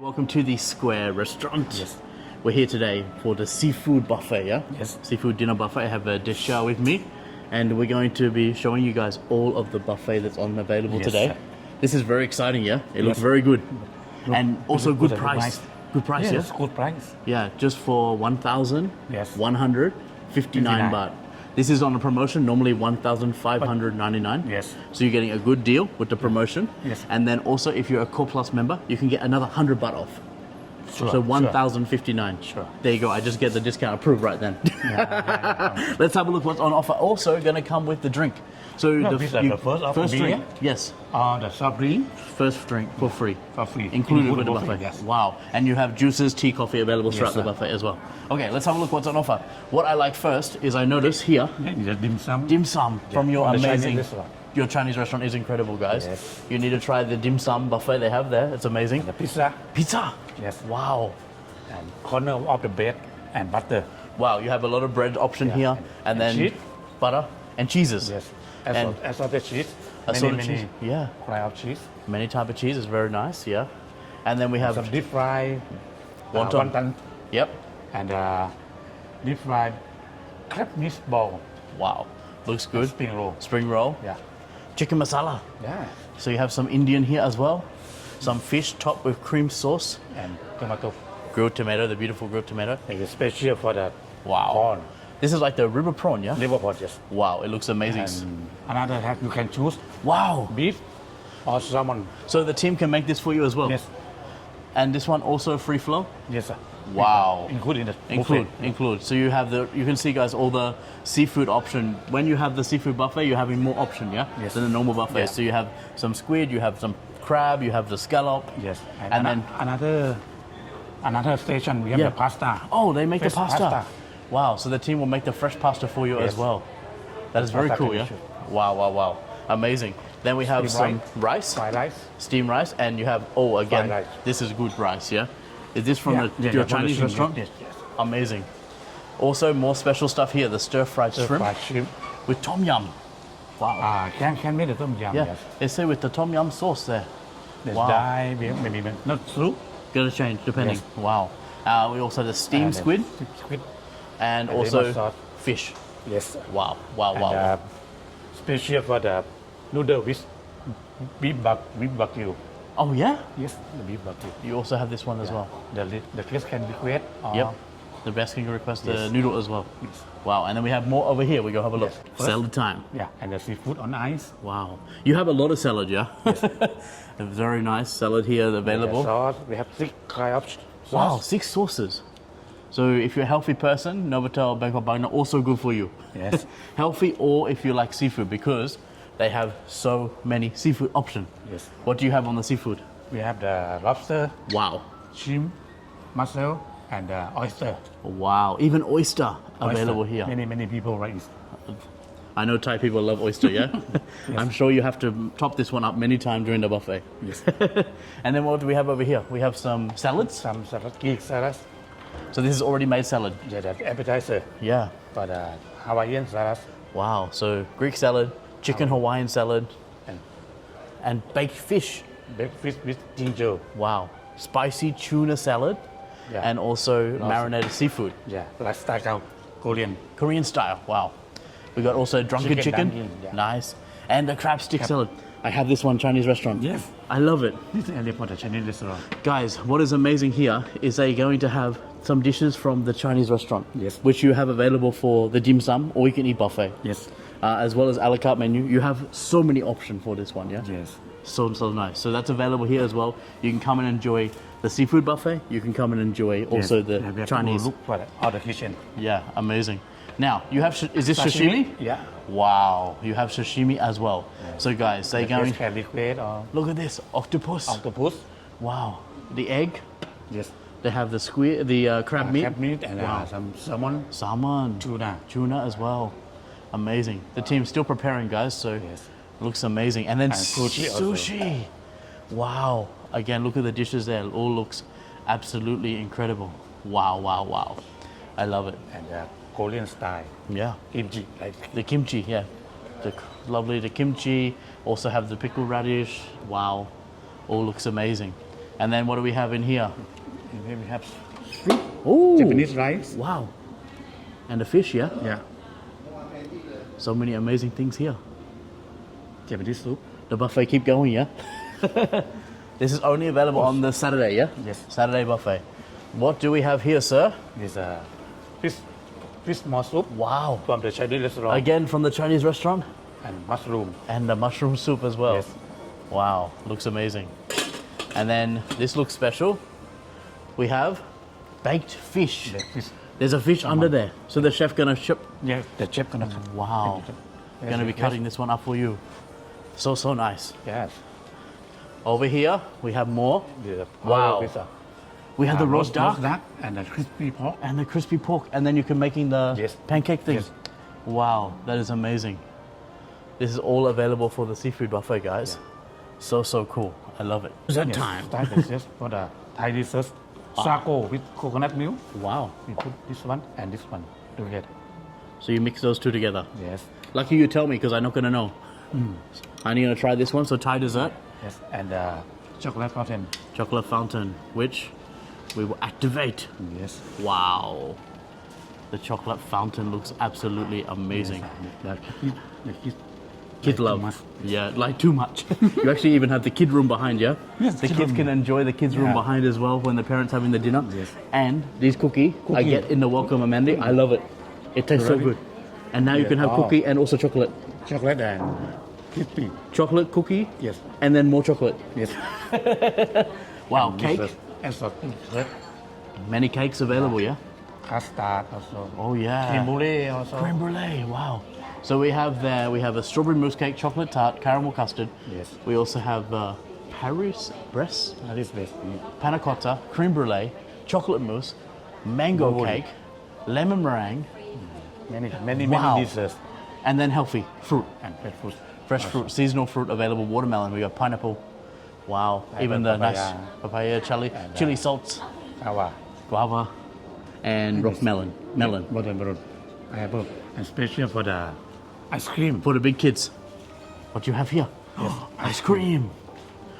Welcome to the Square restaurant. Yes. We're here today for the seafood buffet, yeah? Yes. Seafood dinner buffet. I have a dish with me, and we're going to be showing you guys all of the buffet that's available Yes, today. sir. This is very exciting, yeah? It looks Yes. very good. Look- And also look good at the price. price. Good price, Yes, yeah? good price. Yeah, just for 1,159 59 baht. This is on a promotion, normally 1,599. Yes. So you're getting a good deal with the promotion. Yes. And then also, if you're a Core Plus member, you can get another 100 baht off. Sure, So 1,059. Sure. There you go. I just get the discount approved right then. Yeah. Let's have a look what's on offer. Also, going to come with the drink. So No, this is the first of the drink. beer. Yes. The soft drink First drink for free. for free. Included with the buffet, buffet. Yes. Wow. And you have juices, tea, coffee available throughout the sir. buffet as well. Okay, let's have a look what's on offer. What I like first is I notice here, Yeah, the dim sum. dim sum from your from the amazing... Chinese restaurant. Your Chinese restaurant is incredible, guys. Yes. You need to try the dim sum buffet they have there. It's amazing. The pizza. Pizza. Yes. Wow. And corner of the bread and butter. Wow, you have a lot of bread option Yeah. here, and And then cheese. butter and cheeses. Yes. And Assorted cheese. assorted many, cheese. Yeah, Fry of cheese. many type of cheese is very nice. Yeah, and then we have Some deep fried wonton. wonton. Yep. And deep fried crab meat ball. Wow, looks good. Spring roll. Spring roll, Yeah. chicken masala. Yeah. So you have some Indian here as well, some fish topped with cream sauce, And tomato. grilled tomato, the beautiful grilled tomato. It's special for the Wow. prawn. This is like the river prawn, yeah. Liver pot, yes. Wow, it looks amazing. And another have you can choose Wow. beef or salmon. So the team can make this for you as well. Yes. And this one also free flow. Yes, sir. Wow. Include in the Include, buffet. include. So you have you can see, guys, all the seafood option. When you have the seafood buffet, you're having more option, yeah? Yes. Than the normal buffet. Yeah. So you have some squid, you have some crab, you have the scallop. Yes. And then, another station we have Yeah. the pasta. oh, they make the Fresh pasta. Wow, so the team will make the fresh pasta for you as Yes. well. That is very Pasta cool, yeah? finish. Wow, wow, wow. Amazing. Then we have Steamed some rice, Fried rice. steamed rice, and you have, oh, again, Fried rice. this is good rice, yeah? Is this from your from the Chinese shrimp, restaurant? Yes, yes. Amazing. Also, more special stuff here, the stir-fried shrimp Fried shrimp. with tom yum. Wow. Can make the tom yum. Yeah, Yes. they say with the tom yum sauce there. There's Wow. dye, maybe not soup. Gonna change depending. Yes. Wow. We also have the steamed And squid Squid. and and also lemon sauce. fish. Yes. Wow, wow, And, wow. special for the noodle with beef Wagyu. Oh yeah? Yes, the beef Wagyu. You also have this one as well. The guest can request. Yep. The best can request the Yes. noodle as well. Yes. Wow. And then we have more over here. We go have a look. Yes. First- Salad time. Yeah, and the seafood on ice. Wow. You have a lot of salad, yeah? Yes. A very nice salad here The available. sauce, we have 6 kind of sauce. Wow, 6 sauces. So if you're a healthy person, Novotel Bangkok Bangna also good for you. Yes. Healthy, or if you like seafood, because they have so many seafood options. Yes. What do you have on the seafood? We have the lobster, Wow. shrimp, mussel, and oyster. Wow. Even oyster available Oyster. here. Many people like it. I know Thai people love oyster, yeah? I'm sure you have to top this one up many times during the buffet. Yes. And then what do we have over here? We have some salads. Some salad, Greek salad. So this is already made salad. Yeah, that's appetizer Yeah. for the Hawaiian salad. Wow. So Greek salad, chicken Hawaiian salad, And and baked fish. baked fish with ginger. Wow. Spicy tuna salad. Yeah. And also marinated seafood. Yeah, like style Korean. Korean style. Wow. We got also drunken Chicken chicken. dumpling, yeah. Nice. And a crab stick salad. I have this one Chinese restaurant. Yes. I love it. This is area for the Chinese restaurant. Guys, what is amazing here is they're going to have some dishes from the Chinese restaurant. Yes. Which you have available for the dim sum or you can eat buffet. Yes. As well as a la carte menu. You have so many options for this one, yeah? Yes. So nice. So that's available here as well. You can come and enjoy the seafood buffet. You can come and enjoy also the Yeah, we have Chinese. to look for the other kitchen. Yeah, amazing. Now, you have, is this sashimi? Yeah. Wow, you have sashimi as well. So guys, they're The going, guest can request or look at this, octopus. octopus. Wow, the egg. Yes. They have the squid, the crab meat. Crab meat and Wow. some salmon. Salmon. Tuna. Tuna as well. Amazing. The team's still preparing, guys, so Yes. looks amazing. And then And sushi also. sushi. Wow. Again, look at the dishes there. It all looks absolutely incredible. Wow, wow, wow. I love it. And Korean style Yeah. kimchi. Like The kimchi, yeah. The kimchi. Also have the pickled radish. Wow. All looks amazing. And then what do we have in here? And here we have soup, Oh, Japanese rice. wow. And the fish, yeah? Yeah, So many amazing things here. Japanese soup. The buffet keep going, yeah? This is only available on the Saturday, yeah? Yes. Saturday buffet. What do we have here, sir? This fish maw soup Wow. from the Chinese restaurant. Again from the Chinese restaurant? And mushroom. And the mushroom soup as well. Yes. Wow, looks amazing. And then this looks special. We have baked fish. The fish. There's a fish under there. So the chef gonna ship. Yeah, the chef gonna cut. Wow. Yes, Gonna be yes. cutting this one up for you. So nice. Yes. Over here we have more. The Wow. pizza. We have the roast duck and the crispy pork. and the crispy pork, and then you can making the Yes. pancake thing. Yes. Wow, that is amazing. This is all available for the seafood buffet, guys. So cool. I love it. That time. That is just for the Thai dessert. Sago with coconut milk. Wow. We put this one and this one together. So you mix those two together. Yes. Lucky you tell me because I'm not gonna know. I'm gonna try this one. So Thai dessert, Yes. And chocolate fountain. chocolate fountain, which we will activate. Yes. Wow. The chocolate fountain looks absolutely amazing. The kids Kid like love. too much. Yeah, like too much. You actually even have the kid room behind, yeah? Yes, The kid kids room. can enjoy the kids room Yeah. behind as well when the parents having the dinner. Yes. And this cookie, I get in the welcome Amanda. I love it. It tastes so Really? good. And now you Yeah. can have Oh. cookie and also chocolate. Chocolate and crispy. Chocolate cookie Yes. and then more chocolate. Yes. Wow, And cake. dessert. And something dessert. Many cakes available, yeah? Custard also. Oh yeah. Creme brulee also. Creme brulee, wow. So we have a strawberry mousse cake, chocolate tart, caramel custard. Yes. We also have Paris Bresse, This best. panna cotta, creme brulee, chocolate mousse, mango Bubble. cake, lemon meringue, Many Wow. desserts and then healthy fruit, and fresh fruit. fresh fruit, seasonal fruit available. Watermelon. We got pineapple. Wow. Even the papaya. nice papaya, chili salts, Our guava, and rock melon. watermelon. Apple. And special for the ice cream. For the big kids. What do you have here? Ice cream.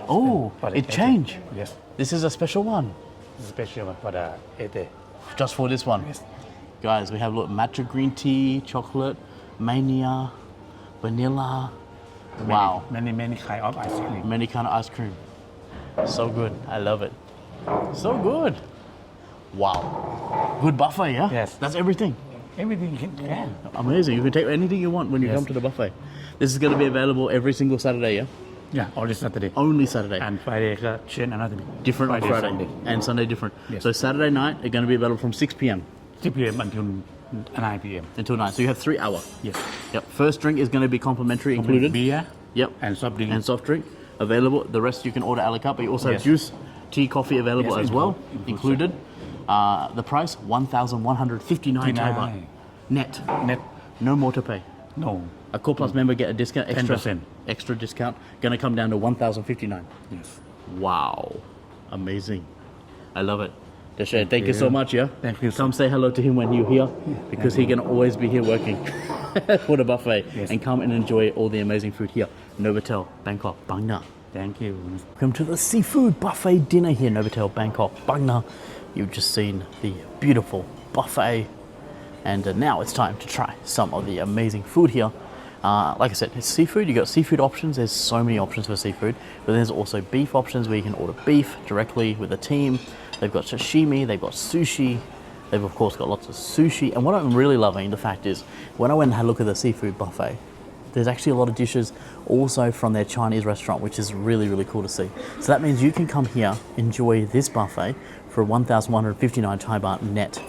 Oh, For the it changed. Yes. This is a special one. Special one for the 80. Just for this one. Yes. Guys, we have look matcha green tea, chocolate, mania, vanilla. Wow. Many kind of ice cream. Many kind of ice cream. So good. I love it. So good. Wow. Good buffet, yeah? Yes. That's everything. Everything you can. Amazing. You can take anything you want when you Yes. come to the buffet. This is going to be available every single Saturday, yeah? Yeah, only Saturday. Only Saturday. And Friday, change another. Different on Friday. Sunday. And Sunday different. Yes. So Saturday night, they're going to be available from 6 p.m. 6 p.m. until 9 p.m. until 9. So you have 3 hours. Yes. Yep. First drink is going to be complimentary included. Beer Yep. and soft drink. And soft drink available. The rest you can order a la carte, but you also have Yes. juice, tea, coffee available Yes, as well, include. included. The price 1,159 Thai baht. 59. Net. Net. No more to pay. No. A Core Plus member get a discount, extra 10%. extra discount. Going to come down to 1,059. Yes. Wow. Amazing. I love it. Deshae, thank you you. so much, yeah? Thank you, Come say hello to him when you're here because he's going to always be here working for the buffet. Yes. And come and enjoy all the amazing food here. Novotel Bangkok Bangna. Thank you. Welcome to the seafood buffet dinner here, Novotel Bangkok Bangna. You've just seen the beautiful buffet. And now it's time to try some of the amazing food here. Like I said, it's seafood. You got seafood options. There's so many options for seafood. But there's also beef options where you can order beef directly with the team. They've got sashimi. They've got sushi. They've of course got lots of sushi. And what I'm really loving, the fact is, when I went and had a look at the seafood buffet, there's actually a lot of dishes also from their Chinese restaurant, which is really, really cool to see. So that means you can come here, enjoy this buffet for 1,159 Thai baht net.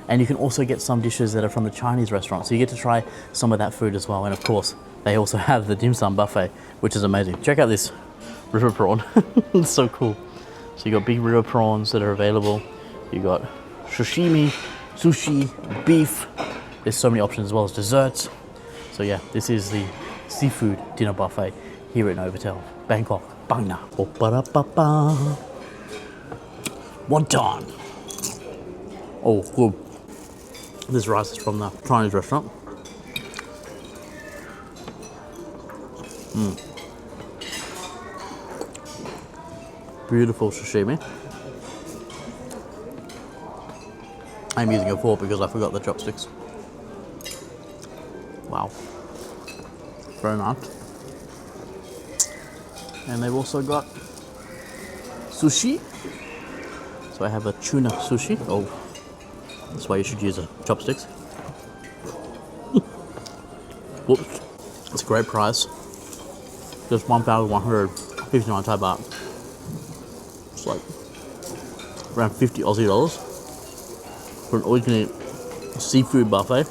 And you can also get some dishes that are from the Chinese restaurant. So you get to try some of that food as well. And of course, they also have the dim sum buffet, which is amazing. Check out this river prawn. It's so cool. So you got big river prawns that are available. You got sashimi, sushi, beef. There's so many options as well as desserts. So yeah, this is the seafood dinner buffet here at Novotel Bangkok Bangna. Ba-ba-da-ba-ba. Wonton. Oh, good. This rice is from the Chinese restaurant. Beautiful sashimi. I'm using a fork because I forgot the chopsticks. Wow. Very nice. And they've also got sushi. So I have a tuna sushi. Oh, that's why you should use chopsticks. Whoops. It's a great price. Just 1,159 Thai baht. It's like around 50 Aussie dollars for an all-you-can-eat seafood buffet,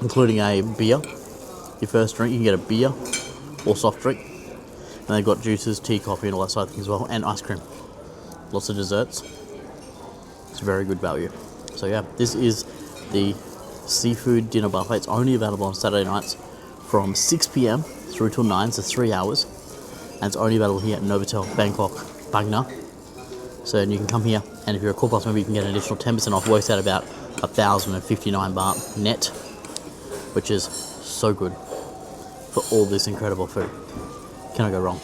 including a beer. Your first drink, you can get a beer or soft drink. And they've got juices, tea, coffee, and all that sort of thing as well, and ice cream. Lots of desserts. It's very good value. So yeah, this is the seafood dinner buffet. It's only available on Saturday nights from 6 p.m. through till 9, so 3 hours. And it's only available here at Novotel Bangkok Bangna. So you can come here, and if you're a Core Plus member, you can get an additional 10% off. Works out about 1,059 baht net, which is so good for all this incredible food. Cannot go wrong.